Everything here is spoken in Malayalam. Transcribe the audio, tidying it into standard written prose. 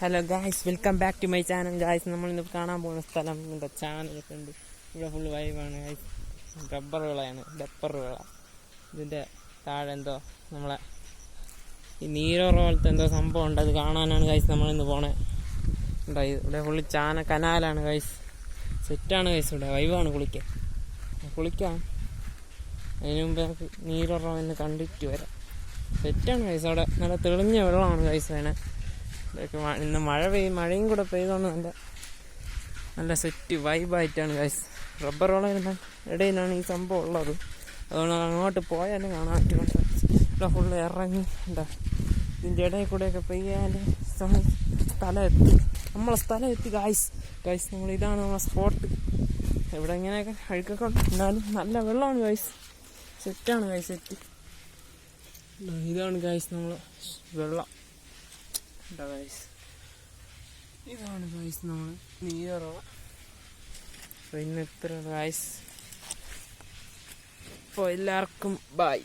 Hello guys, welcome back to my channel. Guys, നമ്മളിന്ന് കാണാൻ പോകുന്ന സ്ഥലം എന്താ ചാനലൊക്കെ ഉണ്ട്. ഇവിടെ ഫുള്ള് വൈബാണ് ഗായ്സ്. ഡപ്പർ വിള. ഇതിൻ്റെ താഴെ എന്തോ നമ്മളെ ഈ നീരോറ പോലത്തെ എന്തോ സംഭവം ഉണ്ട്. അത് കാണാനാണ് ഗായ്സ് നമ്മളിന്ന് പോണേ. ഉണ്ടായി ഇവിടെ ഫുള്ള് കനാലാണ് ഗായ്സ്. സെറ്റാണ് ഗായ്സ്. ഇവിടെ വൈബാണ് കുളിക്കാം. അതിന് മുമ്പ് നമുക്ക് നീരോറ എന്ന് കണ്ടിട്ട് വരാം. സെറ്റാണ് ഗായ്സ്. അവിടെ നല്ല തെളിഞ്ഞ വെള്ളമാണ് ഗായ്സ്. അതിനെ ഇന്ന് മഴയും കൂടെ പെയ്തുകൊണ്ട് നല്ല സെറ്റ് വൈബായിട്ടാണ് ഗൈസ്. റബ്ബർ വളരുന്ന ഇടയിലാണ് ഈ സംഭവം ഉള്ളത്. അതുകൊണ്ട് അങ്ങോട്ട് പോയാലും കാണാൻ പറ്റും. ഇവിടെ ഫുള്ള് ഇറങ്ങി ഇതിൻ്റെ ഇടയിൽ കൂടെയൊക്കെ പെയ്യാൻ സ്ഥലം എത്തി ഗൈസ്. ഇതാണ് നമ്മളെ സ്പോട്ട്. ഇവിടെ ഇങ്ങനെയൊക്കെ അഴുക്കൊക്കെ എന്നാലും നല്ല വെള്ളമാണ് ഗൈസ്. സെറ്റാണ് ഗൈസ്. സെറ്റ് ഇതാണ് ഗൈസ് നമ്മളെ വെള്ളം. ഇതാണ് ഗൈസ് നമ്മൾ നീറോ. പിന്നെ ഇത്ര ഗൈസ്. ഇപ്പോൾ എല്ലാവർക്കും ബൈ.